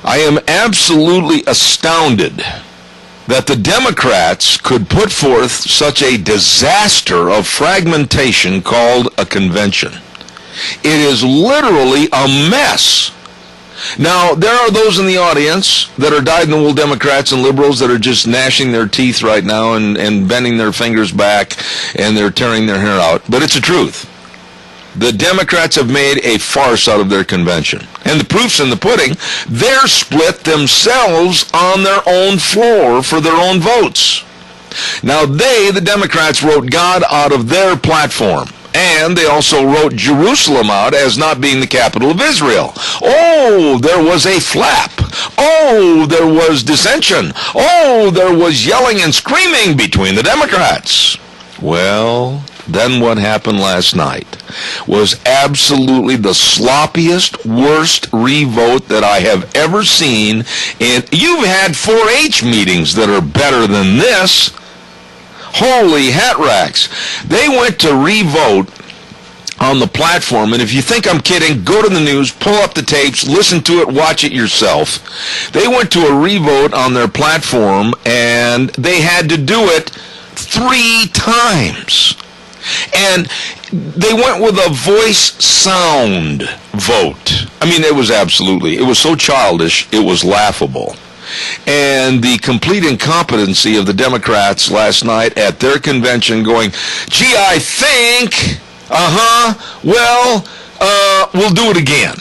I am absolutely astounded that the Democrats could put forth such a disaster of fragmentation called a convention. It is literally a mess. Now, there are those in the audience that are dyed-in-the-wool Democrats and liberals that are just gnashing their teeth right now and bending their fingers back, and they're tearing their hair out. But it's the truth. The Democrats have made a farce out of their convention. And the proof's in the pudding. They're split themselves on their own floor for their own votes. Now, the Democrats, wrote God out of their platform. And they also wrote Jerusalem out as not being the capital of Israel. Oh, there was a flap. Oh, there was dissension. Oh, there was yelling and screaming between the Democrats. Well, then what happened last night was absolutely the sloppiest, worst revote that I have ever seen. And you've had 4-H meetings that are better than this. Holy hat racks. They went to revote on the platform, and if you think I'm kidding, go to the news, pull up the tapes, listen to it, watch it yourself. They went to a revote on their platform, and they had to do it 3 times. And they went with a voice sound vote. I mean, it was so childish, it was laughable. And the complete incompetency of the Democrats last night at their convention going, gee, I think, we'll do it again.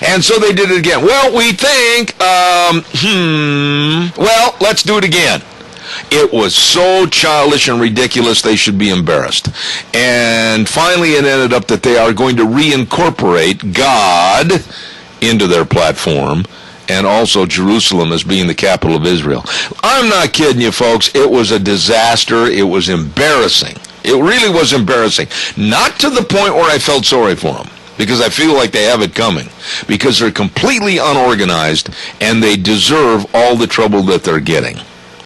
And so they did it again. Well, we think, let's do it again. It was so childish and ridiculous, they should be embarrassed. And finally it ended up that they are going to reincorporate God into their platform, and also Jerusalem as being the capital of Israel. I'm not kidding you, folks. It was a disaster. It was embarrassing. It really was embarrassing. Not to the point where I felt sorry for them, because I feel like they have it coming, because they're completely unorganized, and they deserve all the trouble that they're getting.